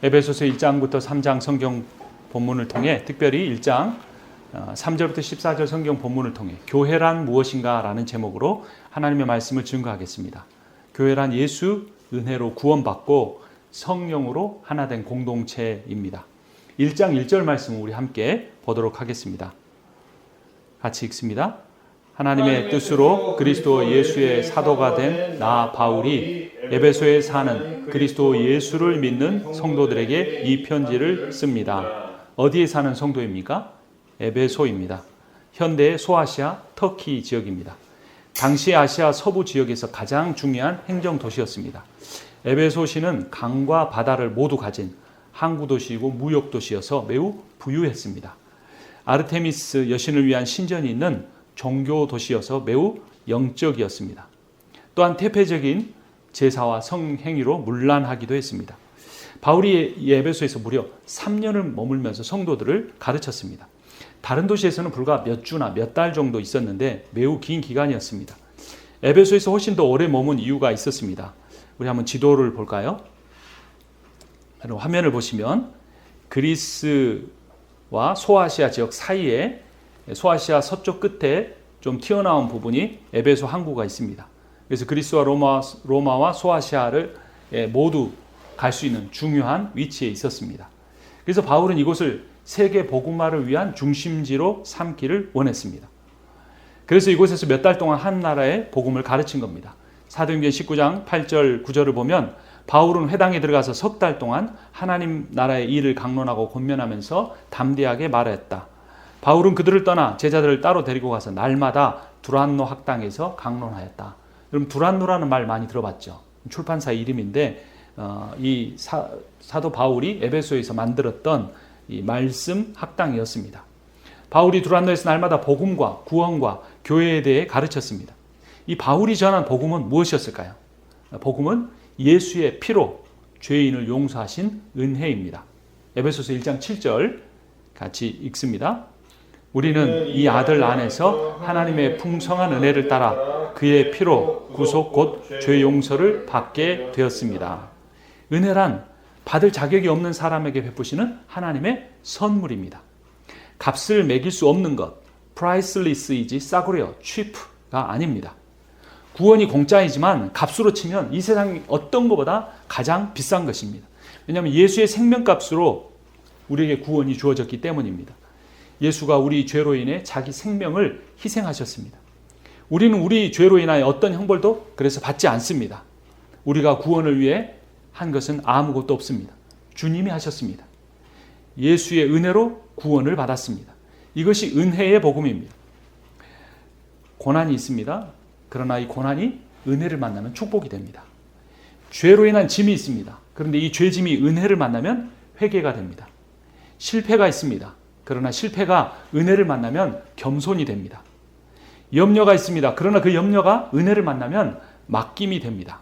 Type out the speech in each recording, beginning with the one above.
에베소서 1장부터 3장 성경 본문을 통해 특별히 1장 3절부터 14절 성경 본문을 통해 교회란 무엇인가 라는 제목으로 하나님의 말씀을 증거하겠습니다. 교회란 예수 은혜로 구원받고 성령으로 하나 된 공동체입니다. 1장 1절 말씀을 우리 함께 보도록 하겠습니다. 같이 읽습니다. 하나님의 뜻으로 그리스도 예수의 사도가 된 나 바울이 에베소에 사는 그리스도 예수를 믿는 성도들에게 이 편지를 씁니다. 어디에 사는 성도입니까? 에베소입니다. 현대의 소아시아 터키 지역입니다. 당시 아시아 서부 지역에서 가장 중요한 행정도시였습니다. 에베소시는 강과 바다를 모두 가진 항구도시이고 무역도시여서 매우 부유했습니다. 아르테미스 여신을 위한 신전이 있는 종교도시여서 매우 영적이었습니다. 또한 태폐적인 제사와 성행위로 문란하기도 했습니다. 바울이 에베소에서 무려 3년을 머물면서 성도들을 가르쳤습니다. 다른 도시에서는 불과 몇 주나 몇 달 정도 있었는데 매우 긴 기간이었습니다. 에베소에서 훨씬 더 오래 머문 이유가 있었습니다. 우리 한번 지도를 볼까요? 화면을 보시면 그리스와 소아시아 지역 사이에 소아시아 서쪽 끝에 좀 튀어나온 부분이 에베소 항구가 있습니다. 그래서 그리스와 로마와 소아시아를 모두 갈 수 있는 중요한 위치에 있었습니다. 그래서 바울은 이곳을 세계 복음화를 위한 중심지로 삼기를 원했습니다. 그래서 이곳에서 몇 달 동안 한 나라의 복음을 가르친 겁니다. 사도행전 19장 8절 9절을 보면 바울은 회당에 들어가서 석 달 동안 하나님 나라의 일을 강론하고 권면하면서 담대하게 말했다. 바울은 그들을 떠나 제자들을 따로 데리고 가서 날마다 두란노 학당에서 강론하였다. 여러분 두란노라는 말 많이 들어봤죠? 출판사 이름인데 이 사도 바울이 에베소에서 만들었던 이 말씀 학당이었습니다. 바울이 두란노에서 날마다 복음과 구원과 교회에 대해 가르쳤습니다. 이 바울이 전한 복음은 무엇이었을까요? 복음은 예수의 피로 죄인을 용서하신 은혜입니다. 에베소서 1장 7절 같이 읽습니다. 우리는 이 아들 안에서 하나님의 풍성한 은혜를 따라 그의 피로 구속 곧 죄 용서를 받게 되었습니다. 은혜란 받을 자격이 없는 사람에게 베푸시는 하나님의 선물입니다. 값을 매길 수 없는 것, priceless이지 싸구려, cheap가 아닙니다. 구원이 공짜이지만 값으로 치면 이 세상 어떤 것보다 가장 비싼 것입니다. 왜냐하면 예수의 생명값으로 우리에게 구원이 주어졌기 때문입니다. 예수가 우리 죄로 인해 자기 생명을 희생하셨습니다. 우리는 우리 죄로 인하여 어떤 형벌도 그래서 받지 않습니다. 우리가 구원을 위해 한 것은 아무것도 없습니다. 주님이 하셨습니다. 예수의 은혜로 구원을 받았습니다. 이것이 은혜의 복음입니다. 고난이 있습니다. 그러나 이 고난이 은혜를 만나면 축복이 됩니다. 죄로 인한 짐이 있습니다. 그런데 이 죄짐이 은혜를 만나면 회개가 됩니다. 실패가 있습니다. 그러나 실패가 은혜를 만나면 겸손이 됩니다. 염려가 있습니다. 그러나 그 염려가 은혜를 만나면 맡김이 됩니다.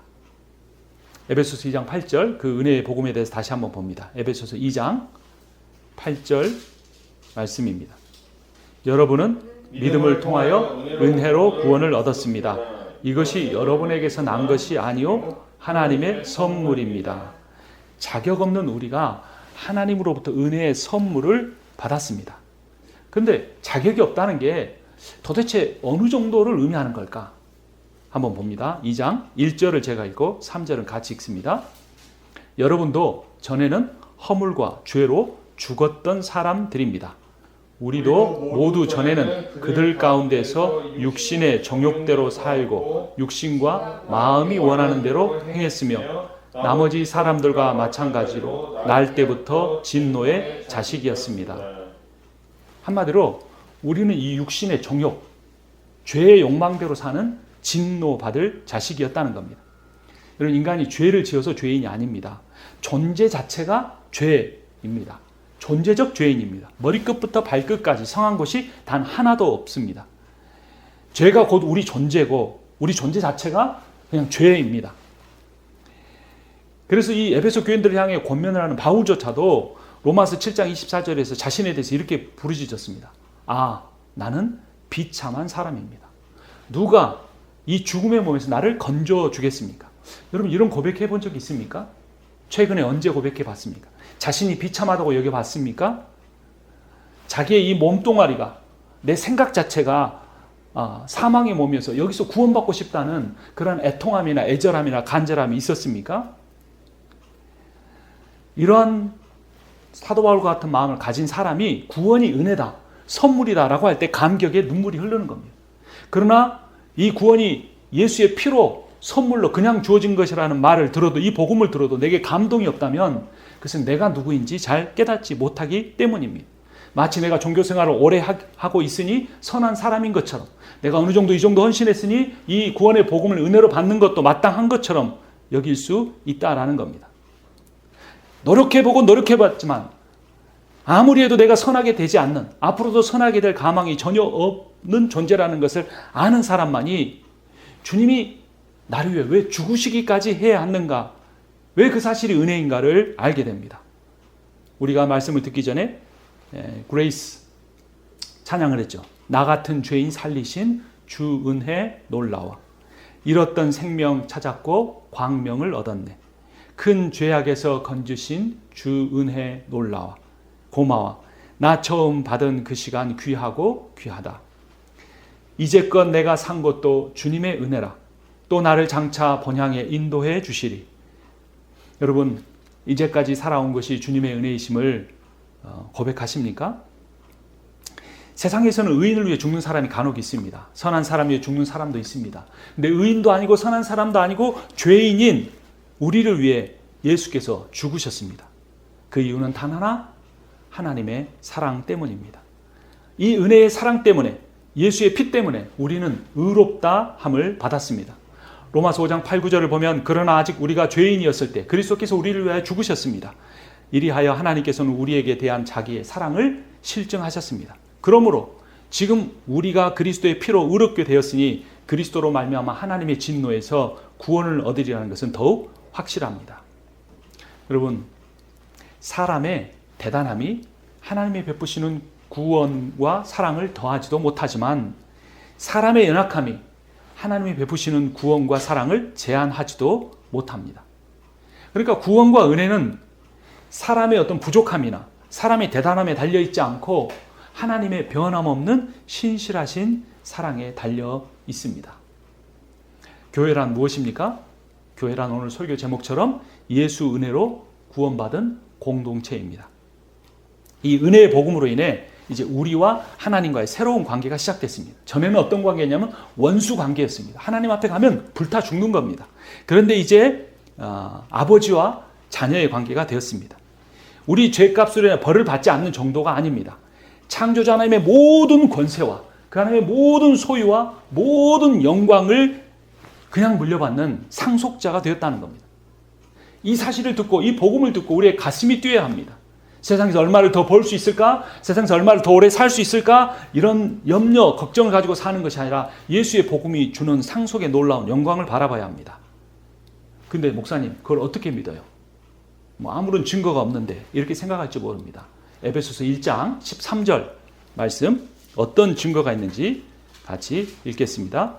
에베소서 2장 8절 그 은혜의 복음에 대해서 다시 한번 봅니다. 에베소서 2장 8절 말씀입니다. 여러분은 믿음을 통하여 은혜로 구원을 얻었습니다. 이것이 여러분에게서 난 것이 아니요 하나님의 선물입니다. 자격 없는 우리가 하나님으로부터 은혜의 선물을 받았습니다. 그런데 자격이 없다는 게 도대체 어느 정도를 의미하는 걸까? 한번 봅니다. 2장 1절을 제가 읽고 3절은 같이 읽습니다. 여러분도 전에는 허물과 죄로 죽었던 사람들입니다. 우리도 모두 전에는 그들 가운데서 육신의 정욕대로 살고 육신과 마음이 원하는 대로 행했으며 나머지 사람들과 마찬가지로 날 때부터 진노의 자식이었습니다. 한마디로 우리는 이 육신의 정욕, 죄의 욕망대로 사는 진노받을 자식이었다는 겁니다. 여러분 인간이 죄를 지어서 죄인이 아닙니다. 존재 자체가 죄입니다. 존재적 죄인입니다. 머리끝부터 발끝까지 성한 것이 단 하나도 없습니다. 죄가 곧 우리 존재고 우리 존재 자체가 그냥 죄입니다. 그래서 이 에베소 교인들을 향해 권면을 하는 바울조차도 로마서 7장 24절에서 자신에 대해서 이렇게 부르짖었습니다. 아, 나는 비참한 사람입니다. 누가 이 죽음의 몸에서 나를 건져주겠습니까? 여러분 이런 고백해 본 적 있습니까? 최근에 언제 고백해 봤습니까? 자신이 비참하다고 여겨봤습니까? 자기의 이 몸뚱아리가, 내 생각 자체가 사망의 몸이어서 여기서 구원받고 싶다는 그런 애통함이나 애절함이나 간절함이 있었습니까? 이러한 사도 바울과 같은 마음을 가진 사람이 구원이 은혜다, 선물이다라고 할 때 감격에 눈물이 흐르는 겁니다. 그러나 이 구원이 예수의 피로 선물로 그냥 주어진 것이라는 말을 들어도, 이 복음을 들어도 내게 감동이 없다면 그것은 내가 누구인지 잘 깨닫지 못하기 때문입니다. 마치 내가 종교생활을 오래 하고 있으니 선한 사람인 것처럼, 내가 어느 정도 이 정도 헌신했으니 이 구원의 복음을 은혜로 받는 것도 마땅한 것처럼 여길 수 있다라는 겁니다. 노력해보고 노력해봤지만 아무리 해도 내가 선하게 되지 않는, 앞으로도 선하게 될 가망이 전혀 없는 존재라는 것을 아는 사람만이 주님이 나를 위해 왜 죽으시기까지 해야 하는가, 왜 그 사실이 은혜인가를 알게 됩니다. 우리가 말씀을 듣기 전에 그레이스 찬양을 했죠. 나 같은 죄인 살리신 주 은혜 놀라워. 잃었던 생명 찾았고 광명을 얻었네. 큰 죄악에서 건주신 주 은혜 놀라워. 고마워. 나 처음 받은 그 시간 귀하고 귀하다. 이제껏 내가 산 것도 주님의 은혜라. 또 나를 장차 본향에 인도해 주시리. 여러분, 이제까지 살아온 것이 주님의 은혜이심을 고백하십니까? 세상에서는 의인을 위해 죽는 사람이 간혹 있습니다. 선한 사람 위해 죽는 사람도 있습니다. 근데 의인도 아니고 선한 사람도 아니고 죄인인 우리를 위해 예수께서 죽으셨습니다. 그 이유는 단 하나, 하나님의 사랑 때문입니다. 이 은혜의 사랑 때문에, 예수의 피 때문에 우리는 의롭다 함을 받았습니다. 로마서 5장 8, 9절을 보면 그러나 아직 우리가 죄인이었을 때 그리스도께서 우리를 위하여 죽으셨습니다. 이리하여 하나님께서는 우리에게 대한 자기의 사랑을 실증하셨습니다. 그러므로 지금 우리가 그리스도의 피로 의롭게 되었으니 그리스도로 말미암아 하나님의 진노에서 구원을 얻으리라는 것은 더욱 확실합니다. 여러분, 사람의 대단함이 하나님의 베푸시는 구원과 사랑을 더하지도 못하지만 사람의 연약함이 하나님이 베푸시는 구원과 사랑을 제한하지도 못합니다. 그러니까 구원과 은혜는 사람의 어떤 부족함이나 사람의 대단함에 달려있지 않고 하나님의 변함없는 신실하신 사랑에 달려 있습니다. 교회란 무엇입니까? 교회란 오늘 설교 제목처럼 예수 은혜로 구원받은 공동체입니다. 이 은혜의 복음으로 인해 이제 우리와 하나님과의 새로운 관계가 시작됐습니다. 전에는 어떤 관계냐면 원수 관계였습니다. 하나님 앞에 가면 불타 죽는 겁니다. 그런데 이제 아버지와 자녀의 관계가 되었습니다. 우리 죄값으로 인해 벌을 받지 않는 정도가 아닙니다. 창조자 하나님의 모든 권세와 그 하나님의 모든 소유와 모든 영광을 그냥 물려받는 상속자가 되었다는 겁니다. 이 사실을 듣고, 이 복음을 듣고 우리의 가슴이 뛰어야 합니다. 세상에서 얼마를 더 벌 수 있을까? 세상에서 얼마를 더 오래 살 수 있을까? 이런 염려, 걱정을 가지고 사는 것이 아니라 예수의 복음이 주는 상속의 놀라운 영광을 바라봐야 합니다. 근데 목사님, 그걸 어떻게 믿어요? 아무런 증거가 없는데 이렇게 생각할지 모릅니다. 에베소서 1장 13절 말씀, 어떤 증거가 있는지 같이 읽겠습니다.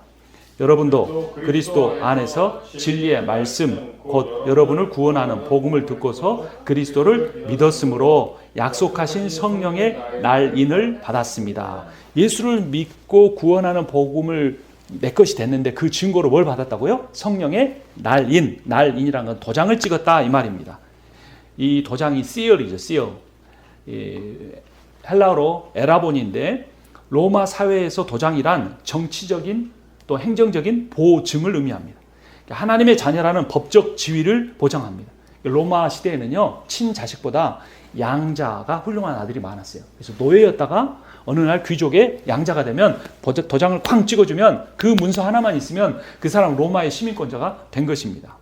여러분도 그리스도 안에서 진리의 말씀, 곧 여러분을 구원하는 복음을 듣고서 그리스도를 믿었으므로 약속하신 성령의 날인을 받았습니다. 예수를 믿고 구원하는 복음을 내 것이 됐는데 그 증거로 뭘 받았다고요? 성령의 날인, 날인이라는 건 도장을 찍었다 이 말입니다. 이 도장이 시얼이죠, 시얼. 헬라어로 에라본인데 로마 사회에서 도장이란 정치적인 또 행정적인 보증을 의미합니다. 하나님의 자녀라는 법적 지위를 보장합니다. 로마 시대에는요, 친자식보다 양자가 훌륭한 아들이 많았어요. 그래서 노예였다가 어느 날 귀족의 양자가 되면 도장을 쾅 찍어주면 그 문서 하나만 있으면 그 사람 로마의 시민권자가 된 것입니다.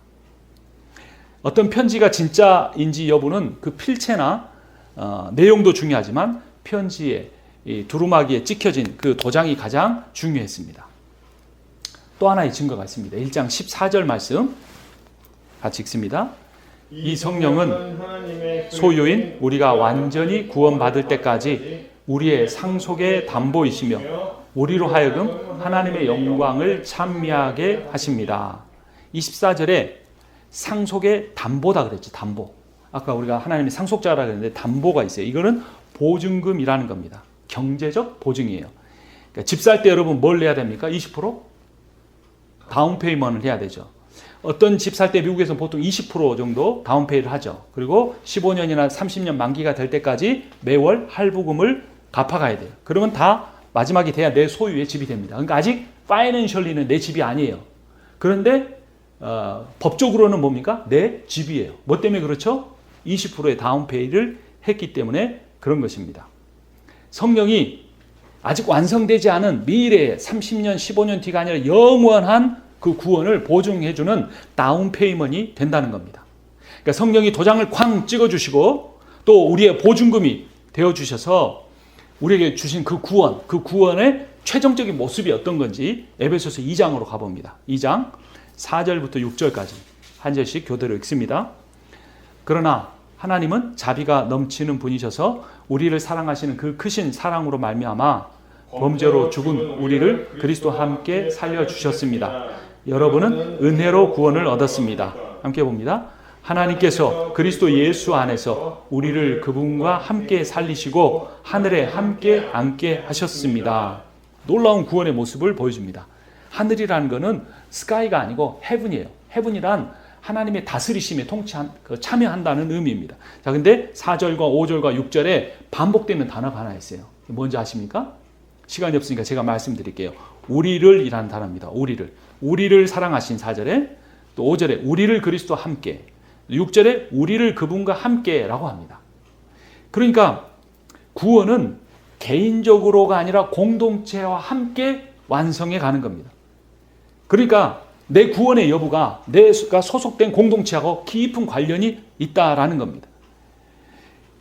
어떤 편지가 진짜인지 여부는 그 필체나 내용도 중요하지만 편지에 이 두루마기에 찍혀진 그 도장이 가장 중요했습니다. 또 하나의 증거가 있습니다. 1장 14절 말씀 같이 읽습니다. 이 성령은 소유인 우리가 완전히 구원받을 때까지 우리의 상속의 담보이시며 우리로 하여금 하나님의 영광을 찬미하게 하십니다. 24절에 상속의 담보다 그랬지. 담보. 아까 우리가 하나님이 상속자라 그랬는데 담보가 있어요. 이거는 보증금이라는 겁니다. 경제적 보증이에요. 그러니까 집 살 때 여러분 뭘 내야 됩니까? 20%? 다운페이먼트를 해야 되죠. 어떤 집 살 때 미국에서는 보통 20% 정도 다운페이를 하죠. 그리고 15년이나 30년 만기가 될 때까지 매월 할부금을 갚아가야 돼요. 그러면 다 마지막이 돼야 내 소유의 집이 됩니다. 그러니까 아직 파이낸셜리는 내 집이 아니에요. 그런데 법적으로는 뭡니까? 내 집이에요. 뭐 때문에 그렇죠? 20%의 다운페이를 했기 때문에 그런 것입니다. 성령이 아직 완성되지 않은 미래의 30년, 15년 뒤가 아니라 영원한 그 구원을 보증해주는 다운페이먼이 된다는 겁니다. 그러니까 성령이 도장을 쾅 찍어주시고 또 우리의 보증금이 되어주셔서 우리에게 주신 그 구원의 최종적인 모습이 어떤 건지 에베소서 2장으로 가봅니다. 2장 4절부터 6절까지 한 절씩 교대로 읽습니다. 그러나 하나님은 자비가 넘치는 분이셔서 우리를 사랑하시는 그 크신 사랑으로 말미암아 범죄로 죽은 우리를 그리스도와 함께 살려주셨습니다. 여러분은 은혜로 구원을 얻었습니다. 함께 봅니다. 하나님께서 그리스도 예수 안에서 우리를 그분과 함께 살리시고 하늘에 함께 앉게 하셨습니다. 놀라운 구원의 모습을 보여줍니다. 하늘이라는 것은 스카이가 아니고 헤븐이에요. 헤븐이란 하나님의 다스리심에 참여한다는 의미입니다. 자, 근데 4절과 5절과 6절에 반복되는 단어가 하나 있어요. 뭔지 아십니까? 시간이 없으니까 제가 말씀드릴게요. 우리를 이라는 단어입니다. 우리를 사랑하신 4절에 또 5절에 우리를 그리스도와 함께 6절에 우리를 그분과 함께라고 합니다. 그러니까 구원은 개인적으로가 아니라 공동체와 함께 완성해 가는 겁니다. 그러니까 내 구원의 여부가 내가 소속된 공동체하고 깊은 관련이 있다라는 겁니다.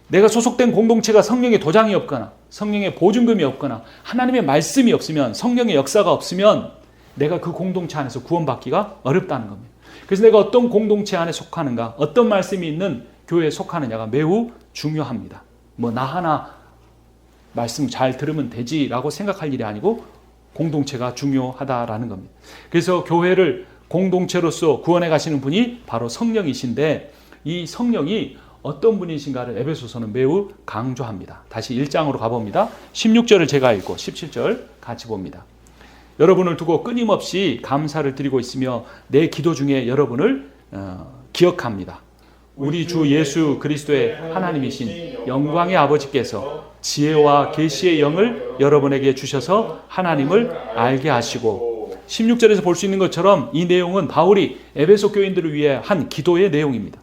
내가 소속된 공동체가 성령의 도장이 없거나 성령의 보증금이 없거나 하나님의 말씀이 없으면 성령의 역사가 없으면 내가 그 공동체 안에서 구원받기가 어렵다는 겁니다. 그래서 내가 어떤 공동체 안에 속하는가, 어떤 말씀이 있는 교회에 속하느냐가 매우 중요합니다. 나 하나 말씀 잘 들으면 되지라고 생각할 일이 아니고 공동체가 중요하다라는 겁니다. 그래서 교회를 공동체로서 구원해 가시는 분이 바로 성령이신데 이 성령이 어떤 분이신가를 에베소서는 매우 강조합니다. 다시 1장으로 가봅니다. 16절을 제가 읽고 17절 같이 봅니다. 여러분을 두고 끊임없이 감사를 드리고 있으며 내 기도 중에 여러분을 기억합니다. 우리 주 예수 그리스도의 하나님이신 영광의 아버지께서 지혜와 계시의 영을 여러분에게 주셔서 하나님을 알게 하시고 16절에서 볼 수 있는 것처럼 이 내용은 바울이 에베소 교인들을 위해 한 기도의 내용입니다.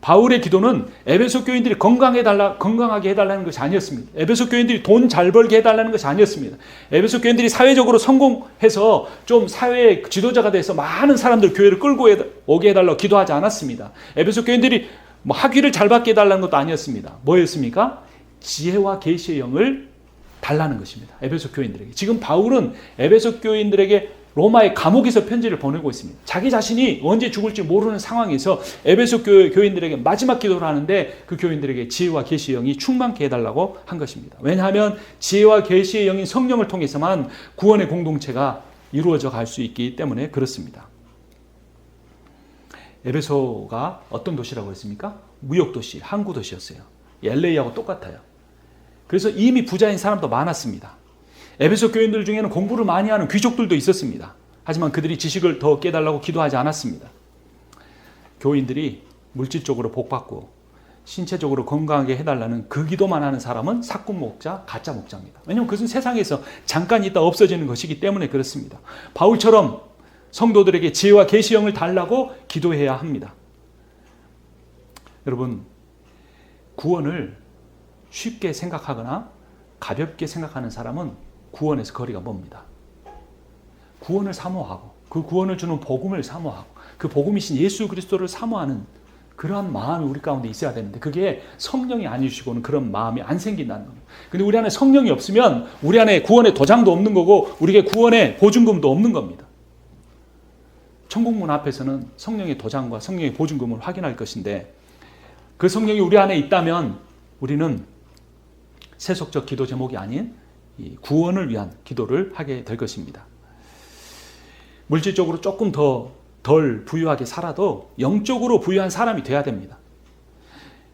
바울의 기도는 에베소 교인들이 건강하게 해달라는 것이 아니었습니다. 에베소 교인들이 돈 잘 벌게 해달라는 것이 아니었습니다. 에베소 교인들이 사회적으로 성공해서 좀 사회의 지도자가 돼서 많은 사람들 교회를 끌고 오게 해달라고 기도하지 않았습니다. 에베소 교인들이 학위를 잘 받게 해달라는 것도 아니었습니다. 뭐였습니까? 지혜와 계시의 영을 달라는 것입니다. 에베소 교인들에게. 지금 바울은 에베소 교인들에게 로마의 감옥에서 편지를 보내고 있습니다. 자기 자신이 언제 죽을지 모르는 상황에서 에베소 교인들에게 마지막 기도를 하는데 그 교인들에게 지혜와 계시의 영이 충만케 해달라고 한 것입니다. 왜냐하면 지혜와 계시의 영인 성령을 통해서만 구원의 공동체가 이루어져 갈 수 있기 때문에 그렇습니다. 에베소가 어떤 도시라고 했습니까? 무역도시, 항구도시였어요. LA하고 똑같아요. 그래서 이미 부자인 사람도 많았습니다. 에베소 교인들 중에는 공부를 많이 하는 귀족들도 있었습니다. 하지만 그들이 지식을 더 깨달라고 기도하지 않았습니다. 교인들이 물질적으로 복받고 신체적으로 건강하게 해달라는 그 기도만 하는 사람은 사꾼 목자, 가짜 목자입니다. 왜냐하면 그것은 세상에서 잠깐 있다 없어지는 것이기 때문에 그렇습니다. 바울처럼 성도들에게 지혜와 계시의 영을 달라고 기도해야 합니다. 여러분, 구원을 쉽게 생각하거나 가볍게 생각하는 사람은 구원에서 거리가 멉니다. 구원을 사모하고 그 구원을 주는 복음을 사모하고 그 복음이신 예수 그리스도를 사모하는 그러한 마음이 우리 가운데 있어야 되는데 그게 성령이 아니시고는 그런 마음이 안 생긴다는 겁니다. 근데 우리 안에 성령이 없으면 우리 안에 구원의 도장도 없는 거고 우리에게 구원의 보증금도 없는 겁니다. 천국문 앞에서는 성령의 도장과 성령의 보증금을 확인할 것인데 그 성령이 우리 안에 있다면 우리는 세속적 기도 제목이 아닌 이 구원을 위한 기도를 하게 될 것입니다. 물질적으로 조금 더 덜 부유하게 살아도 영적으로 부유한 사람이 돼야 됩니다.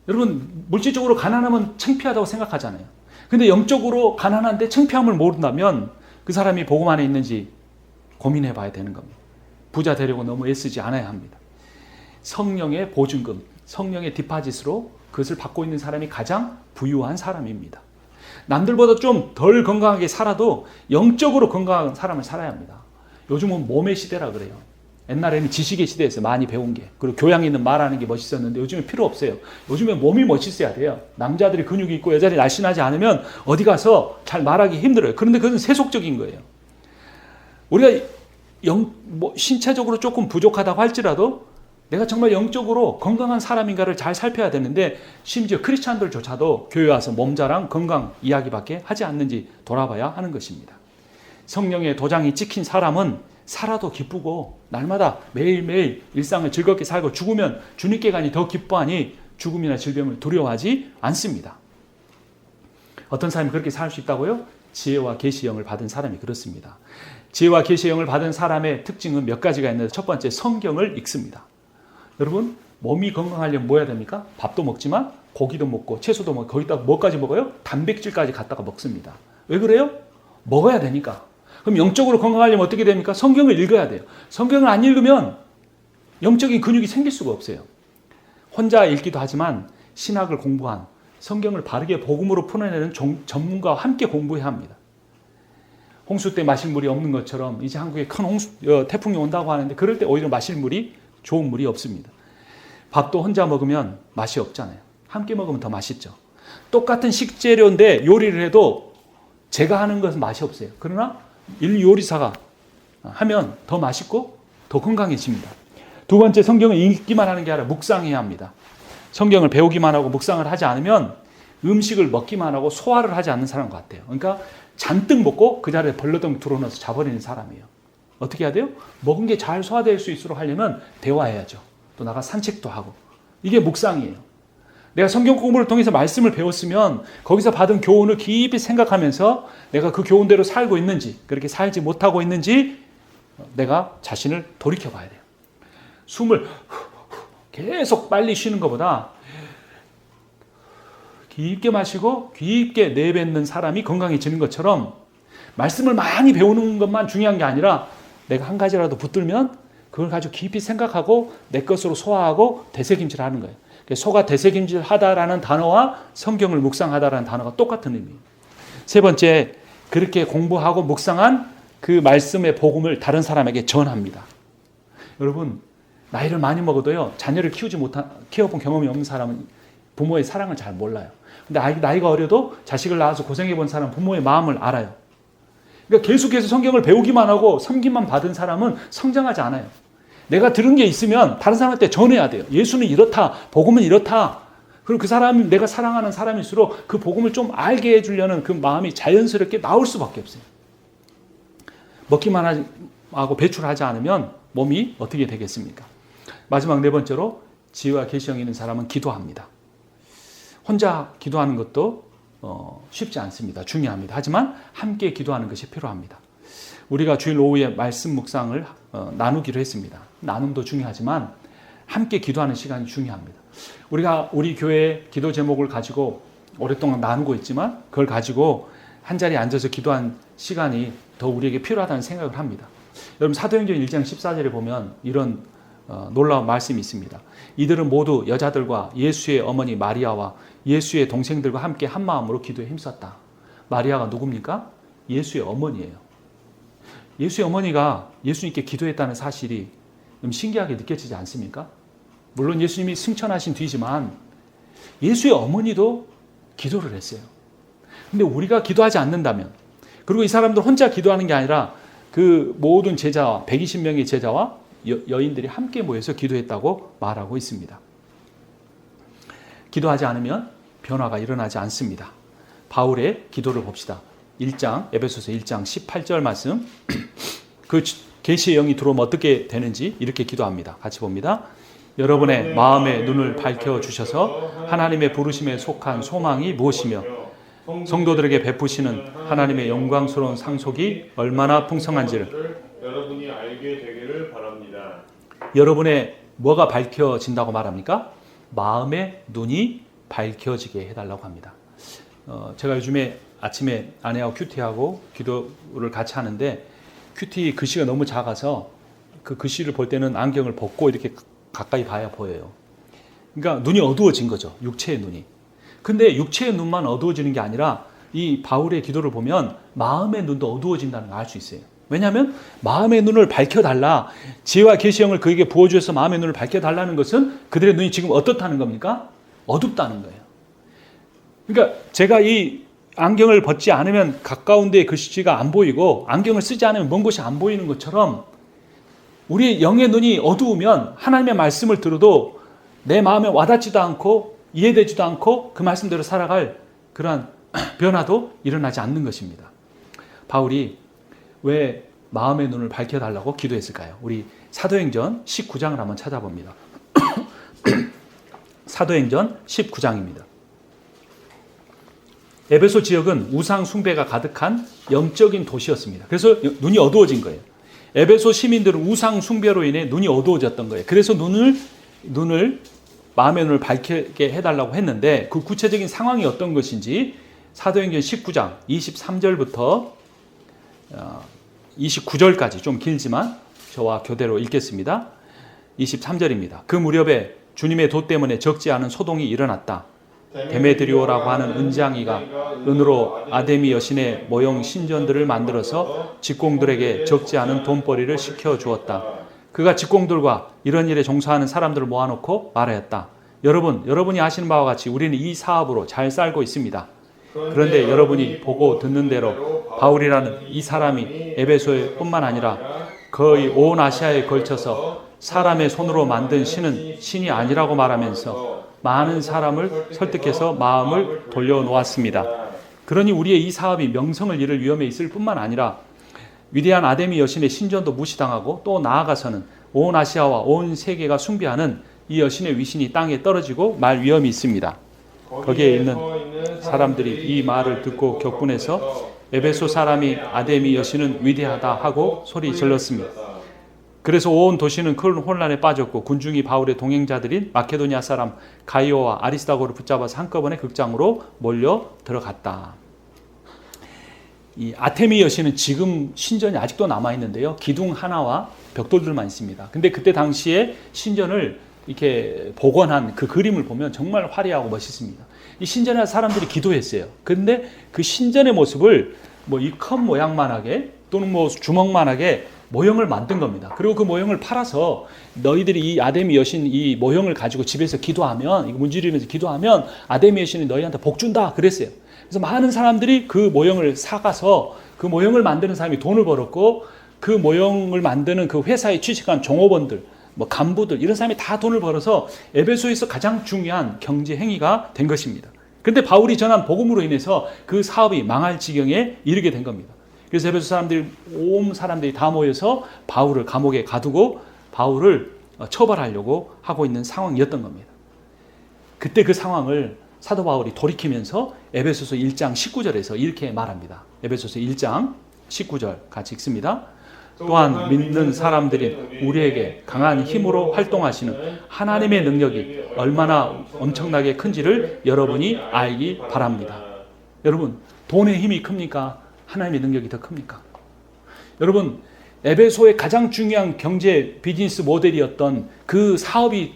여러분, 물질적으로 가난하면 창피하다고 생각하잖아요. 근데 영적으로 가난한데 창피함을 모른다면 그 사람이 복음 안에 있는지 고민해 봐야 되는 겁니다. 부자 되려고 너무 애쓰지 않아야 합니다. 성령의 보증금, 성령의 디파짓으로 그것을 받고 있는 사람이 가장 부유한 사람입니다. 남들보다 좀 덜 건강하게 살아도 영적으로 건강한 사람을 살아야 합니다. 요즘은 몸의 시대라 그래요. 옛날에는 지식의 시대에서 많이 배운 게, 그리고 교양 있는 말하는 게 멋있었는데 요즘은 필요 없어요. 요즘엔 몸이 멋있어야 돼요. 남자들이 근육이 있고 여자들이 날씬하지 않으면 어디 가서 잘 말하기 힘들어요. 그런데 그건 세속적인 거예요. 우리가 신체적으로 조금 부족하다고 할지라도 내가 정말 영적으로 건강한 사람인가를 잘 살펴야 되는데, 심지어 크리스찬들조차도 교회 와서 몸자랑 건강 이야기밖에 하지 않는지 돌아봐야 하는 것입니다. 성령의 도장이 찍힌 사람은 살아도 기쁘고 날마다 매일매일 일상을 즐겁게 살고 죽으면 주님께 가니 더 기뻐하니 죽음이나 질병을 두려워하지 않습니다. 어떤 사람이 그렇게 살 수 있다고요? 지혜와 계시의 영을 받은 사람이 그렇습니다. 지혜와 계시의 영을 받은 사람의 특징은 몇 가지가 있는데, 첫 번째, 성경을 읽습니다. 여러분, 몸이 건강하려면 뭐 해야 됩니까? 밥도 먹지만 고기도 먹고 채소도 먹고, 거기다 뭐까지 먹어요? 단백질까지 갖다가 먹습니다. 왜 그래요? 먹어야 되니까. 그럼 영적으로 건강하려면 어떻게 됩니까? 성경을 읽어야 돼요. 성경을 안 읽으면 영적인 근육이 생길 수가 없어요. 혼자 읽기도 하지만 신학을 공부한, 성경을 바르게 복음으로 풀어내는 전문가와 함께 공부해야 합니다. 홍수 때 마실 물이 없는 것처럼 이제 한국에 큰 태풍이 온다고 하는데, 그럴 때 오히려 마실 물이 좋은 물이 없습니다. 밥도 혼자 먹으면 맛이 없잖아요. 함께 먹으면 더 맛있죠. 똑같은 식재료인데 요리를 해도 제가 하는 것은 맛이 없어요. 그러나 요리사가 하면 더 맛있고 더 건강해집니다. 두 번째, 성경을 읽기만 하는 게 아니라 묵상해야 합니다. 성경을 배우기만 하고 묵상을 하지 않으면 음식을 먹기만 하고 소화를 하지 않는 사람 같아요. 그러니까 잔뜩 먹고 그 자리에 벌러덩 들어넣어서 자버리는 사람이에요. 어떻게 해야 돼요? 먹은 게 잘 소화될 수 있도록 하려면 대화해야죠. 또 나가 산책도 하고. 이게 묵상이에요. 내가 성경 공부를 통해서 말씀을 배웠으면 거기서 받은 교훈을 깊이 생각하면서 내가 그 교훈대로 살고 있는지, 그렇게 살지 못하고 있는지 내가 자신을 돌이켜 봐야 돼요. 숨을 계속 빨리 쉬는 것보다 깊게 마시고 깊게 내뱉는 사람이 건강해지는 것처럼, 말씀을 많이 배우는 것만 중요한 게 아니라 내가 한 가지라도 붙들면 그걸 가지고 깊이 생각하고 내 것으로 소화하고 되새김질하는 거예요. 소가 되새김질하다라는 단어와 성경을 묵상하다라는 단어가 똑같은 의미예요. 세 번째, 그렇게 공부하고 묵상한 그 말씀의 복음을 다른 사람에게 전합니다. 여러분, 나이를 많이 먹어도요, 자녀를 키워본 경험이 없는 사람은 부모의 사랑을 잘 몰라요. 근데 나이가 어려도 자식을 낳아서 고생해 본 사람은 부모의 마음을 알아요. 그러니까 계속해서 성경을 배우기만 하고 섬김만 받은 사람은 성장하지 않아요. 내가 들은 게 있으면 다른 사람한테 전해야 돼요. 예수는 이렇다, 복음은 이렇다. 그리고 그 사람이 내가 사랑하는 사람일수록 그 복음을 좀 알게 해주려는 그 마음이 자연스럽게 나올 수밖에 없어요. 먹기만 하고 배출하지 않으면 몸이 어떻게 되겠습니까? 마지막 네 번째로, 지혜와 계시형 있는 사람은 기도합니다. 혼자 기도하는 것도 쉽지 않습니다. 중요합니다. 하지만 함께 기도하는 것이 필요합니다. 우리가 주일 오후에 말씀 묵상을 나누기로 했습니다. 나눔도 중요하지만 함께 기도하는 시간이 중요합니다. 우리가 우리 교회 기도 제목을 가지고 오랫동안 나누고 있지만 그걸 가지고 한 자리에 앉아서 기도한 시간이 더 우리에게 필요하다는 생각을 합니다. 여러분, 사도행전 1장 14절에 보면 이런 놀라운 말씀이 있습니다. 이들은 모두 여자들과 예수의 어머니 마리아와 예수의 동생들과 함께 한 마음으로 기도에 힘썼다. 마리아가 누굽니까? 예수의 어머니예요. 예수의 어머니가 예수님께 기도했다는 사실이 좀 신기하게 느껴지지 않습니까? 물론 예수님이 승천하신 뒤지만 예수의 어머니도 기도를 했어요. 근데 우리가 기도하지 않는다면, 그리고 이 사람들 혼자 기도하는 게 아니라 그 모든 제자와 120명의 제자와 여인들이 함께 모여서 기도했다고 말하고 있습니다. 기도하지 않으면 변화가 일어나지 않습니다. 바울의 기도를 봅시다. 에베소서 1장 18절 말씀. 그 계시의 영이 들어오면 어떻게 되는지 이렇게 기도합니다. 같이 봅니다. 여러분의 마음의 눈을 밝혀주셔서 하나님의 부르심에 속한 소망이 무엇이며 성도들에게 베푸시는 하나님의 영광스러운 상속이 얼마나 풍성한지를 여러분이 알게 되기를 바랍니다. 여러분의 뭐가 밝혀진다고 말합니까? 마음의 눈이 밝혀지게 해달라고 합니다. 제가 요즘에 아침에 아내하고 큐티하고 기도를 같이 하는데 큐티 글씨가 너무 작아서 그 글씨를 볼 때는 안경을 벗고 이렇게 가까이 봐야 보여요. 그러니까 눈이 어두워진 거죠. 육체의 눈이. 근데 육체의 눈만 어두워지는 게 아니라 이 바울의 기도를 보면 마음의 눈도 어두워진다는 걸 알 수 있어요. 왜냐하면 마음의 눈을 밝혀달라. 지혜와 계시형을 그에게 부어주어서 마음의 눈을 밝혀달라는 것은 그들의 눈이 지금 어떻다는 겁니까? 어둡다는 거예요. 그러니까 제가 이 안경을 벗지 않으면 가까운 데의 글씨가 안 보이고 안경을 쓰지 않으면 먼 곳이 안 보이는 것처럼 우리의 영의 눈이 어두우면 하나님의 말씀을 들어도 내 마음에 와닿지도 않고 이해되지도 않고 그 말씀대로 살아갈 그러한 변화도 일어나지 않는 것입니다. 바울이 왜 마음의 눈을 밝혀달라고 기도했을까요? 우리 사도행전 19장을 한번 찾아봅니다. 사도행전 19장입니다. 에베소 지역은 우상 숭배가 가득한 영적인 도시였습니다. 그래서 눈이 어두워진 거예요. 에베소 시민들은 우상 숭배로 인해 눈이 어두워졌던 거예요. 그래서 마음의 눈을 밝게 해달라고 했는데 그 구체적인 상황이 어떤 것인지 사도행전 19장 23절부터 29절까지 좀 길지만 저와 교대로 읽겠습니다. 23절입니다. 그 무렵에 주님의 도 때문에 적지 않은 소동이 일어났다. 데메드리오라고 하는 은장이가 은으로 아데미 여신의 모형 신전들을 만들어서 직공들에게 적지 않은 돈벌이를 시켜주었다. 그가 직공들과 이런 일에 종사하는 사람들을 모아놓고 말하였다. 여러분이 아시는 바와 같이 우리는 이 사업으로 잘 살고 있습니다. 그런데 여러분이 보고 듣는 대로 바울이라는 이 사람이 에베소에 뿐만 아니라 거의 온 아시아에 걸쳐서 사람의 손으로 만든 신은 신이 아니라고 말하면서 많은 사람을 설득해서 마음을 돌려놓았습니다. 그러니 우리의 이 사업이 명성을 잃을 위험에 있을 뿐만 아니라 위대한 아데미 여신의 신전도 무시당하고 또 나아가서는 온 아시아와 온 세계가 숭배하는 이 여신의 위신이 땅에 떨어지고 말 위험이 있습니다. 거기에 있는 사람들이 이 말을 듣고 격분해서 에베소 사람이 아데미 여신은 위대하다 하고 소리 질렀습니다. 그래서 온 도시는 큰 혼란에 빠졌고 군중이 바울의 동행자들인 마케도니아 사람 가이오와 아리스다고를 붙잡아서 한꺼번에 극장으로 몰려 들어갔다. 이 아테미 여신은 지금 신전이 아직도 남아있는데요. 기둥 하나와 벽돌들만 있습니다. 근데 그때 당시에 신전을 이렇게 복원한 그 그림을 보면 정말 화려하고 멋있습니다. 이 신전에 사람들이 기도했어요. 근데 그 신전의 모습을 뭐 이 컵 모양만하게 또는 뭐 주먹만하게 모형을 만든 겁니다. 그리고 그 모형을 팔아서 너희들이 이 아데미 여신 이 모형을 가지고 집에서 기도하면 이거 문지르면서 기도하면 아데미 여신이 너희한테 복 준다 그랬어요. 그래서 많은 사람들이 그 모형을 사가서 그 모형을 만드는 사람이 돈을 벌었고 그 모형을 만드는 그 회사에 취직한 종업원들 뭐 간부들 이런 사람이 다 돈을 벌어서 에베소에서 가장 중요한 경제 행위가 된 것입니다. 그런데 바울이 전한 복음으로 인해서 그 사업이 망할 지경에 이르게 된 겁니다. 그래서 에베소 사람들이 온 사람들이 다 모여서 바울을 감옥에 가두고 바울을 처벌하려고 하고 있는 상황이었던 겁니다. 그때 그 상황을 사도 바울이 돌이키면서 에베소서 1장 19절에서 이렇게 말합니다. 에베소서 1장 19절 같이 읽습니다. 또한 믿는 사람들이 우리에게 강한 힘으로 활동하시는 하나님의 능력이 얼마나 엄청나게 큰지를 여러분이 알기 바랍니다. 여러분, 돈의 힘이 큽니까? 하나님의 능력이 더 큽니까? 여러분, 에베소의 가장 중요한 경제 비즈니스 모델이었던 그 사업이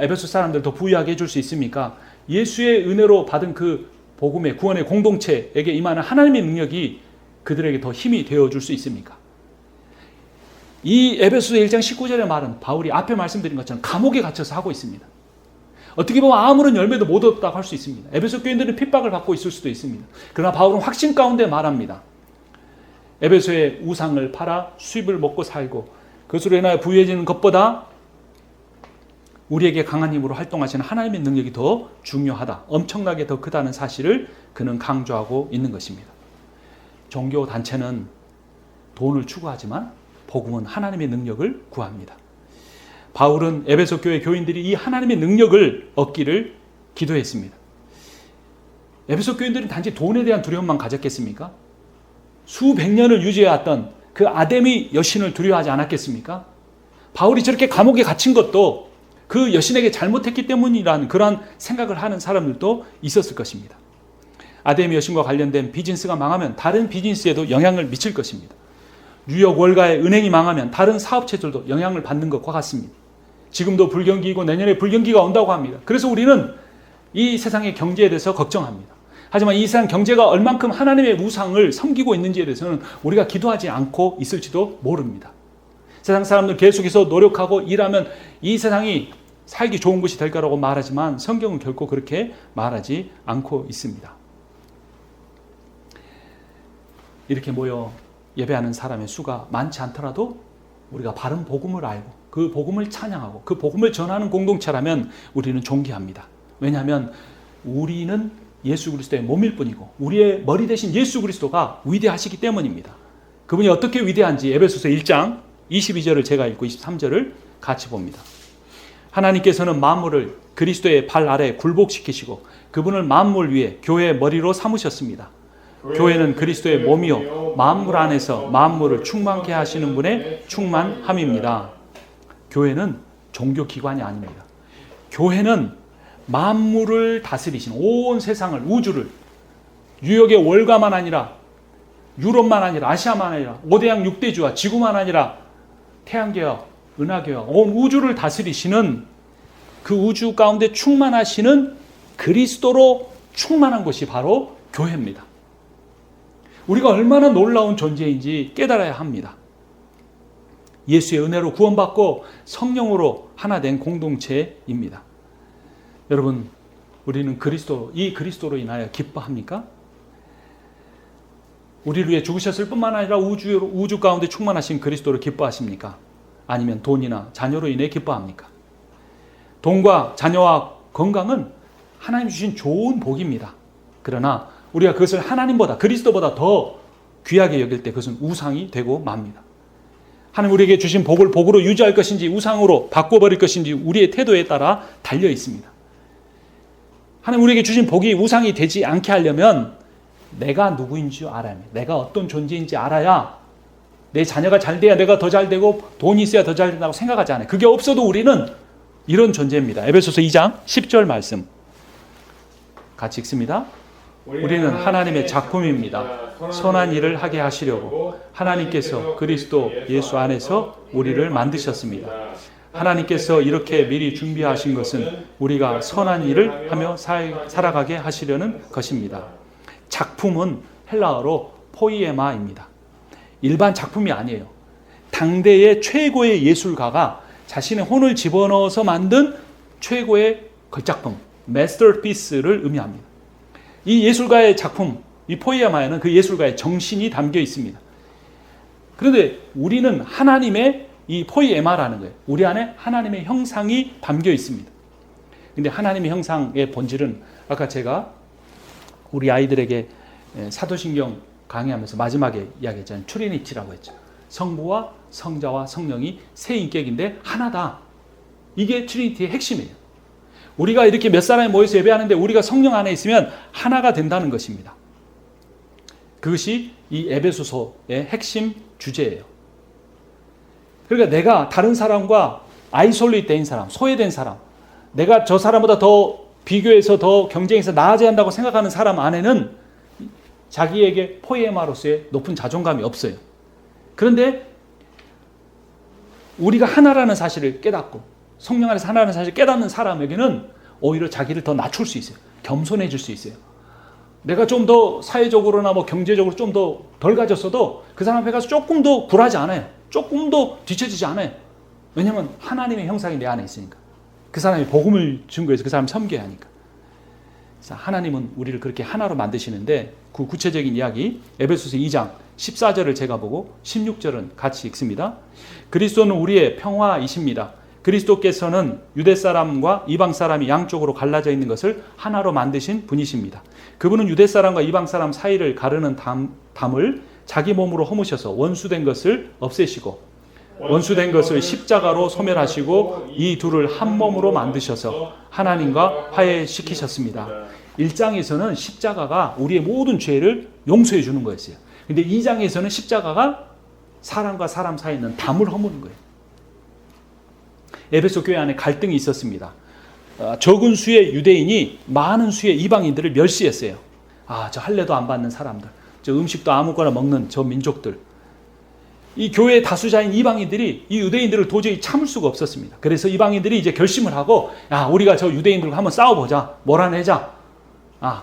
에베소 사람들을 더 부유하게 해줄 수 있습니까? 예수의 은혜로 받은 그 복음의 구원의 공동체에게 임하는 하나님의 능력이 그들에게 더 힘이 되어줄 수 있습니까? 이 에베소서 1장 19절의 말은 바울이 앞에 말씀드린 것처럼 감옥에 갇혀서 하고 있습니다. 어떻게 보면 아무런 열매도 못 얻었다고 할 수 있습니다. 에베소 교인들은 핍박을 받고 있을 수도 있습니다. 그러나 바울은 확신 가운데 말합니다. 에베소의 우상을 팔아 수입을 먹고 살고 그것으로 인하여 부유해지는 것보다 우리에게 강한 힘으로 활동하시는 하나님의 능력이 더 중요하다. 엄청나게 더 크다는 사실을 그는 강조하고 있는 것입니다. 종교 단체는 돈을 추구하지만 복음은 하나님의 능력을 구합니다. 바울은 에베소 교회 교인들이 이 하나님의 능력을 얻기를 기도했습니다. 에베소 교인들은 단지 돈에 대한 두려움만 가졌겠습니까? 수백 년을 유지해왔던 그 아담이 여신을 두려워하지 않았겠습니까? 바울이 저렇게 감옥에 갇힌 것도 그 여신에게 잘못했기 때문이라는 그런 생각을 하는 사람들도 있었을 것입니다. 아담이 여신과 관련된 비즈니스가 망하면 다른 비즈니스에도 영향을 미칠 것입니다. 뉴욕 월가의 은행이 망하면 다른 사업체들도 영향을 받는 것과 같습니다. 지금도 불경기이고 내년에 불경기가 온다고 합니다. 그래서 우리는 이 세상의 경제에 대해서 걱정합니다. 하지만 이 세상 경제가 얼만큼 하나님의 우상을 섬기고 있는지에 대해서는 우리가 기도하지 않고 있을지도 모릅니다. 세상 사람들 계속해서 노력하고 일하면 이 세상이 살기 좋은 곳이 될 거라고 말하지만 성경은 결코 그렇게 말하지 않고 있습니다. 이렇게 모여 예배하는 사람의 수가 많지 않더라도 우리가 바른 복음을 알고 그 복음을 찬양하고 그 복음을 전하는 공동체라면 우리는 존귀합니다. 왜냐하면 우리는 예수 그리스도의 몸일 뿐이고 우리의 머리 대신 예수 그리스도가 위대하시기 때문입니다. 그분이 어떻게 위대한지 에베소서 1장 22절을 제가 읽고 23절을 같이 봅니다. 하나님께서는 만물을 그리스도의 발 아래 굴복시키시고 그분을 만물 위에 교회의 머리로 삼으셨습니다. 교회는 그리스도의 몸이요 만물 안에서 만물을 충만케 하시는 분의 충만함입니다. 교회는 종교기관이 아닙니다. 교회는 만물을 다스리시는 온 세상을 우주를 뉴욕의 월가만 아니라 유럽만 아니라 아시아만 아니라 5대양 6대주와 지구만 아니라 태양계와 은하계와 온 우주를 다스리시는 그 우주 가운데 충만하시는 그리스도로 충만한 것이 바로 교회입니다. 우리가 얼마나 놀라운 존재인지 깨달아야 합니다. 예수의 은혜로 구원받고 성령으로 하나 된 공동체입니다. 여러분, 우리는 이 그리스도로 인하여 기뻐합니까? 우리를 위해 죽으셨을 뿐만 아니라 우주 가운데 충만하신 그리스도를 기뻐하십니까? 아니면 돈이나 자녀로 인해 기뻐합니까? 돈과 자녀와 건강은 하나님 주신 좋은 복입니다. 그러나 우리가 그것을 하나님보다 그리스도보다 더 귀하게 여길 때 그것은 우상이 되고 맙니다. 하나님 우리에게 주신 복을 복으로 유지할 것인지 우상으로 바꿔버릴 것인지 우리의 태도에 따라 달려 있습니다. 하나님 우리에게 주신 복이 우상이 되지 않게 하려면 내가 누구인 줄 알아야 합니다. 내가 어떤 존재인지 알아야 내 자녀가 잘 돼야 내가 더 잘 되고 돈이 있어야 더 잘 된다고 생각하지 않아요. 그게 없어도 우리는 이런 존재입니다. 에베소서 2장 10절 말씀 같이 읽습니다. 우리는 하나님의 작품입니다. 선한 일을 하게 하시려고 하나님께서 그리스도 예수 안에서 우리를 만드셨습니다. 하나님께서 이렇게 미리 준비하신 것은 우리가 선한 일을 하며 살아가게 하시려는 것입니다. 작품은 헬라어로 포이에마입니다. 일반 작품이 아니에요. 당대의 최고의 예술가가 자신의 혼을 집어넣어서 만든 최고의 걸작품, 마스터피스를 의미합니다. 이 예술가의 작품, 이 포이에마에는 그 예술가의 정신이 담겨 있습니다. 그런데 우리는 하나님의 이 포이에마라는 거예요. 우리 안에 하나님의 형상이 담겨 있습니다. 근데 하나님의 형상의 본질은 아까 제가 우리 아이들에게 사도신경 강의하면서 마지막에 이야기했잖아요. 트리니티라고 했죠. 성부와 성자와 성령이 세 인격인데 하나다. 이게 트리니티의 핵심이에요. 우리가 이렇게 몇 사람이 모여서 예배하는데 우리가 성령 안에 있으면 하나가 된다는 것입니다. 그것이 이 에베소서의 핵심 주제예요. 그러니까 내가 다른 사람과 아이솔레이트된 사람, 소외된 사람, 내가 저 사람보다 더 비교해서 더 경쟁해서 나아져야 한다고 생각하는 사람 안에는 자기에게 포이에마로서의 높은 자존감이 없어요. 그런데 우리가 하나라는 사실을 깨닫고 성령 안에서 하나라는 사실을 깨닫는 사람에게는 오히려 자기를 더 낮출 수 있어요. 겸손해질 수 있어요. 내가 좀 더 사회적으로나 뭐 경제적으로 좀 더 덜 가졌어도 그 사람 앞에 가서 조금 더 굴하지 않아요. 조금 더 뒤처지지 않아요. 왜냐하면 하나님의 형상이 내 안에 있으니까. 그 사람이 복음을 증거해서 그 사람을 섬겨야 하니까. 그래서 하나님은 우리를 그렇게 하나로 만드시는데 그 구체적인 이야기 에베소서 2장 14절을 제가 보고 16절은 같이 읽습니다. 그리스도는 우리의 평화이십니다. 그리스도께서는 유대 사람과 이방 사람이 양쪽으로 갈라져 있는 것을 하나로 만드신 분이십니다. 그분은 유대 사람과 이방 사람 사이를 가르는 담을 자기 몸으로 허무셔서 원수된 것을 없애시고 원수된 것을 십자가로 소멸하시고 이 둘을 한 몸으로 만드셔서 하나님과 화해시키셨습니다. 1장에서는 십자가가 우리의 모든 죄를 용서해 주는 거였어요. 근데 2장에서는 십자가가 사람과 사람 사이에 있는 담을 허무는 거예요. 에베소 교회 안에 갈등이 있었습니다. 적은 수의 유대인이 많은 수의 이방인들을 멸시했어요. 저 할례도 안 받는 사람들, 저 음식도 아무거나 먹는 저 민족들. 이 교회의 다수자인 이방인들이 이 유대인들을 도저히 참을 수가 없었습니다. 그래서 이방인들이 이제 결심을 하고, 우리가 저 유대인들과 한번 싸워보자, 몰아내자,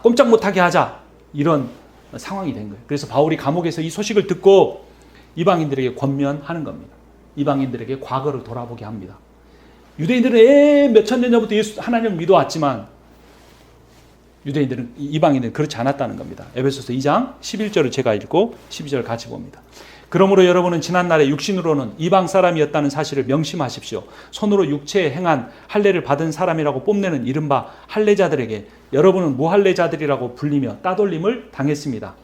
꼼짝 못하게 하자, 이런 상황이 된 거예요. 그래서 바울이 감옥에서 이 소식을 듣고 이방인들에게 권면하는 겁니다. 이방인들에게 과거를 돌아보게 합니다. 유대인들은 몇천 년 전부터 하나님을 믿어왔지만 유대인들은, 이방인들은 그렇지 않았다는 겁니다. 에베소서 2장 11절을 제가 읽고 12절 같이 봅니다. 그러므로 여러분은 지난날에 육신으로는 이방 사람이었다는 사실을 명심하십시오. 손으로 육체에 행한 할례를 받은 사람이라고 뽐내는 이른바 할례자들에게 여러분은 무할례자들이라고 불리며 따돌림을 당했습니다.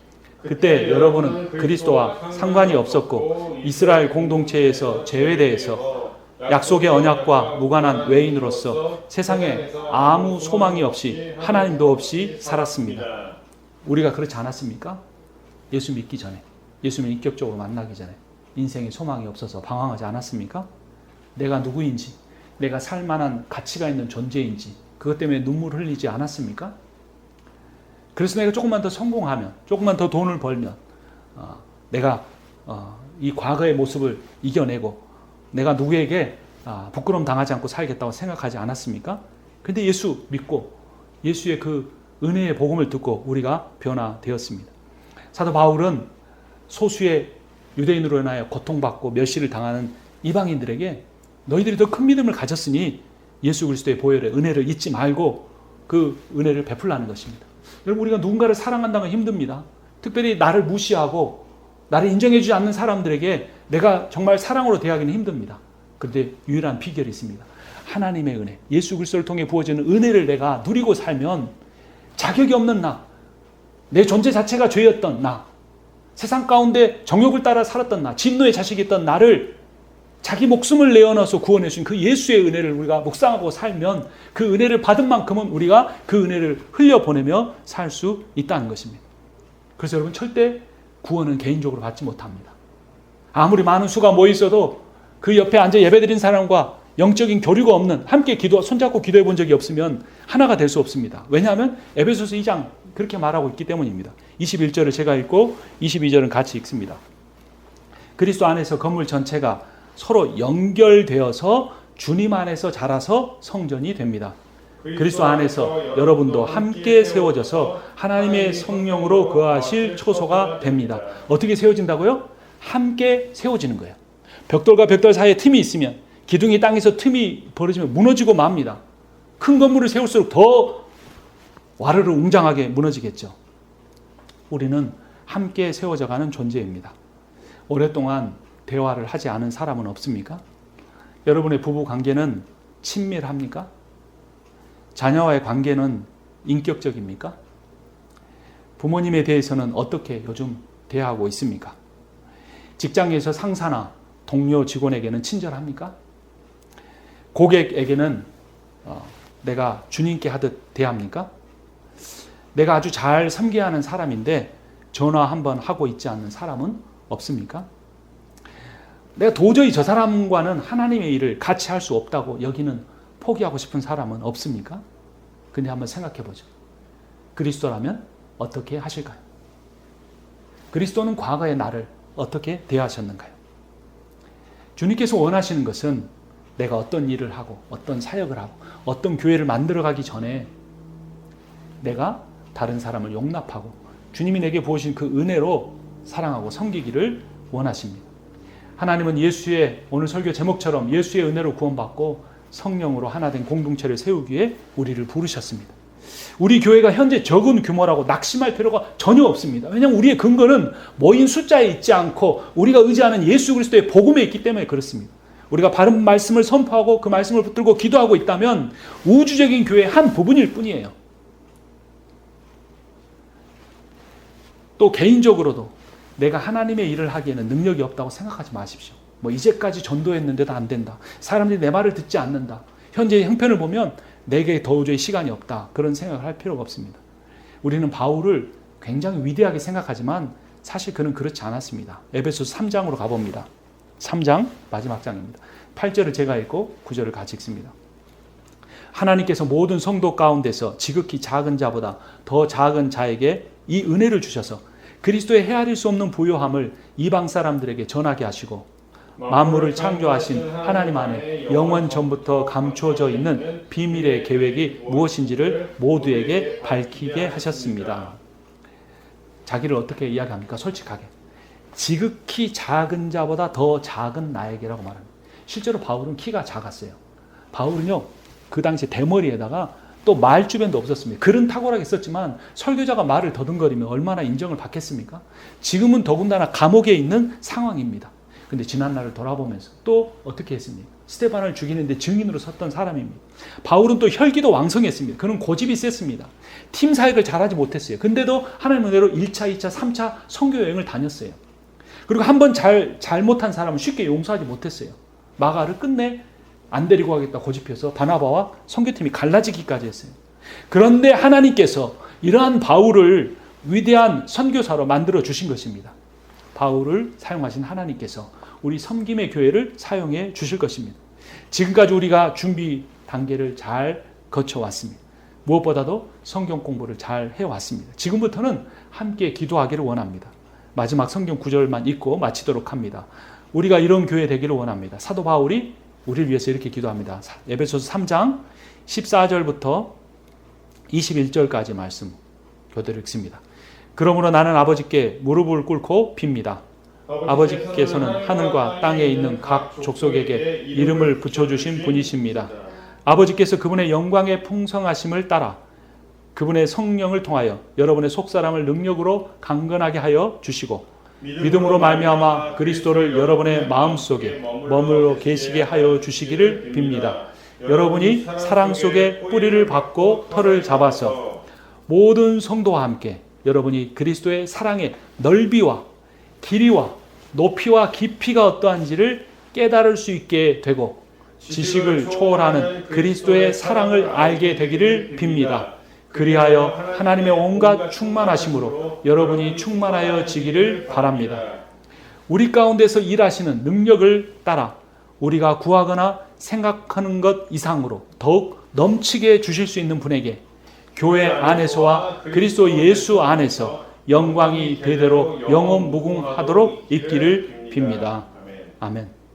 그때 여러분은 그리스도와 상관이 없었고 이스라엘 공동체에서 제외되어서 약속의 언약과 무관한 외인으로서 세상에 아무 소망이 없이 하나님도 없이 살았습니다. 우리가 그렇지 않았습니까? 예수 믿기 전에, 예수님을 인격적으로 만나기 전에 인생에 소망이 없어서 방황하지 않았습니까? 내가 누구인지, 내가 살만한 가치가 있는 존재인지 그것 때문에 눈물 흘리지 않았습니까? 그래서 내가 조금만 더 성공하면, 조금만 더 돈을 벌면 내가 이 과거의 모습을 이겨내고 내가 누구에게 부끄러움 당하지 않고 살겠다고 생각하지 않았습니까? 근데 예수 믿고 예수의 그 은혜의 복음을 듣고 우리가 변화되었습니다. 사도 바울은 소수의 유대인으로 인하여 고통받고 멸시를 당하는 이방인들에게 너희들이 더 큰 믿음을 가졌으니 예수 그리스도의 보혈의 은혜를 잊지 말고 그 은혜를 베풀라는 것입니다. 여러분, 우리가 누군가를 사랑한다는 건 힘듭니다. 특별히 나를 무시하고 나를 인정해주지 않는 사람들에게 내가 정말 사랑으로 대하기는 힘듭니다. 그런데 유일한 비결이 있습니다. 하나님의 은혜, 예수 그리스도를 통해 부어지는 은혜를 내가 누리고 살면 자격이 없는 나, 내 존재 자체가 죄였던 나, 세상 가운데 정욕을 따라 살았던 나, 진노의 자식이었던 나를 자기 목숨을 내어놔서 구원해 주신 그 예수의 은혜를 우리가 묵상하고 살면 그 은혜를 받은 만큼은 우리가 그 은혜를 흘려보내며 살 수 있다는 것입니다. 그래서 여러분, 절대 구원은 개인적으로 받지 못합니다. 아무리 많은 수가 모여 있어도 그 옆에 앉아 예배드린 사람과 영적인 교류가 없는, 함께 손잡고 기도해 본 적이 없으면 하나가 될 수 없습니다. 왜냐하면 에베소서 2장 그렇게 말하고 있기 때문입니다. 21절을 제가 읽고 22절은 같이 읽습니다. 그리스도 안에서 건물 전체가 서로 연결되어서 주님 안에서 자라서 성전이 됩니다. 그리스도 안에서 여러분도 함께 세워져서 하나님의 성령으로 거하실 초소가 됩니다. 어떻게 세워진다고요? 함께 세워지는 거예요. 벽돌과 벽돌 사이에 틈이 있으면, 기둥이 땅에서 틈이 벌어지면 무너지고 맙니다. 큰 건물을 세울수록 더 와르르 웅장하게 무너지겠죠. 우리는 함께 세워져가는 존재입니다. 오랫동안 대화를 하지 않은 사람은 없습니까? 여러분의 부부 관계는 친밀합니까? 자녀와의 관계는 인격적입니까? 부모님에 대해서는 어떻게 요즘 대하고 있습니까? 직장에서 상사나 동료 직원에게는 친절합니까? 고객에게는 내가 주님께 하듯 대합니까? 내가 아주 잘 섬겨야 하는 사람인데 전화 한번 하고 있지 않는 사람은 없습니까? 내가 도저히 저 사람과는 하나님의 일을 같이 할 수 없다고 여기는 포기하고 싶은 사람은 없습니까? 근데 한번 생각해 보죠. 그리스도라면 어떻게 하실까요? 그리스도는 과거의 나를 어떻게 대하셨는가요? 주님께서 원하시는 것은 내가 어떤 일을 하고 어떤 사역을 하고 어떤 교회를 만들어가기 전에 내가 다른 사람을 용납하고 주님이 내게 부으신 그 은혜로 사랑하고 섬기기를 원하십니다. 하나님은 예수의, 오늘 설교 제목처럼 예수의 은혜로 구원받고 성령으로 하나 된 공동체를 세우기 위해 우리를 부르셨습니다. 우리 교회가 현재 적은 규모라고 낙심할 필요가 전혀 없습니다. 왜냐하면 우리의 근거는 모인 숫자에 있지 않고 우리가 의지하는 예수 그리스도의 복음에 있기 때문에 그렇습니다. 우리가 바른 말씀을 선포하고 그 말씀을 붙들고 기도하고 있다면 우주적인 교회의 한 부분일 뿐이에요. 또 개인적으로도 내가 하나님의 일을 하기에는 능력이 없다고 생각하지 마십시오. 이제까지 전도했는데도 안 된다. 사람들이 내 말을 듣지 않는다. 현재의 형편을 보면 내게 도저히 시간이 없다. 그런 생각을 할 필요가 없습니다. 우리는 바울을 굉장히 위대하게 생각하지만 사실 그는 그렇지 않았습니다. 에베소서 3장으로 가봅니다. 3장 마지막 장입니다. 8절을 제가 읽고 9절을 같이 읽습니다. 하나님께서 모든 성도 가운데서 지극히 작은 자보다 더 작은 자에게 이 은혜를 주셔서 그리스도의 헤아릴 수 없는 부요함을 이방 사람들에게 전하게 하시고 만물을 창조하신 하나님 안에 영원 전부터 감추어져 있는 비밀의 계획이 무엇인지를 모두에게 밝히게 하셨습니다. 자기를 어떻게 이야기합니까? 솔직하게. 지극히 작은 자보다 더 작은 나에게라고 말합니다. 실제로 바울은 키가 작았어요. 바울은요, 그 당시 대머리에다가 또 말 주변도 없었습니다. 글은 탁월하게 썼지만 설교자가 말을 더듬거리면 얼마나 인정을 받겠습니까? 지금은 더군다나 감옥에 있는 상황입니다. 근데 지난날을 돌아보면서 또 어떻게 했습니까? 스데반을 죽이는데 증인으로 섰던 사람입니다. 바울은 또 혈기도 왕성했습니다. 그는 고집이 셌습니다. 팀 사역을 잘하지 못했어요. 근데도 하나님의 은혜로 1차, 2차, 3차 선교 여행을 다녔어요. 그리고 한번 잘못한 사람은 쉽게 용서하지 못했어요. 마가를 끝내 안 데리고 가겠다 고집해서 바나바와 선교팀이 갈라지기까지 했어요. 그런데 하나님께서 이러한 바울을 위대한 선교사로 만들어 주신 것입니다. 바울을 사용하신 하나님께서 우리 섬김의 교회를 사용해 주실 것입니다. 지금까지 우리가 준비 단계를 잘 거쳐왔습니다. 무엇보다도 성경 공부를 잘 해왔습니다. 지금부터는 함께 기도하기를 원합니다. 마지막 성경 구절만 읽고 마치도록 합니다. 우리가 이런 교회 되기를 원합니다. 사도 바울이 우리를 위해서 이렇게 기도합니다. 에베소서 3장 14절부터 21절까지 말씀 교대로 읽습니다. 그러므로 나는 아버지께 무릎을 꿇고 빕니다. 아버지께서는 하늘과 땅에 있는 각 족속에게 이름을 붙여주신 분이십니다. 아버지께서 그분의 영광의 풍성하심을 따라 그분의 성령을 통하여 여러분의 속사람을 능력으로 강건하게 하여 주시고 믿음으로 말미암아 그리스도를 여러분의 마음속에 머물러 계시게 하여 주시기를 빕니다. 여러분이 사랑 속에 뿌리를 받고 털을 잡아서 모든 성도와 함께 여러분이 그리스도의 사랑의 넓이와 길이와 높이와 깊이가 어떠한지를 깨달을 수 있게 되고 지식을 초월하는 그리스도의 사랑을 알게 되기를 빕니다. 그리하여 하나님의 온갖 충만하심으로 여러분이 충만하여 지기를 바랍니다. 우리 가운데서 일하시는 능력을 따라 우리가 구하거나 생각하는 것 이상으로 더욱 넘치게 주실 수 있는 분에게 교회 안에서와 그리스도 예수 안에서 영광이 대대로 영원 무궁하도록 있기를 빕니다. 아멘.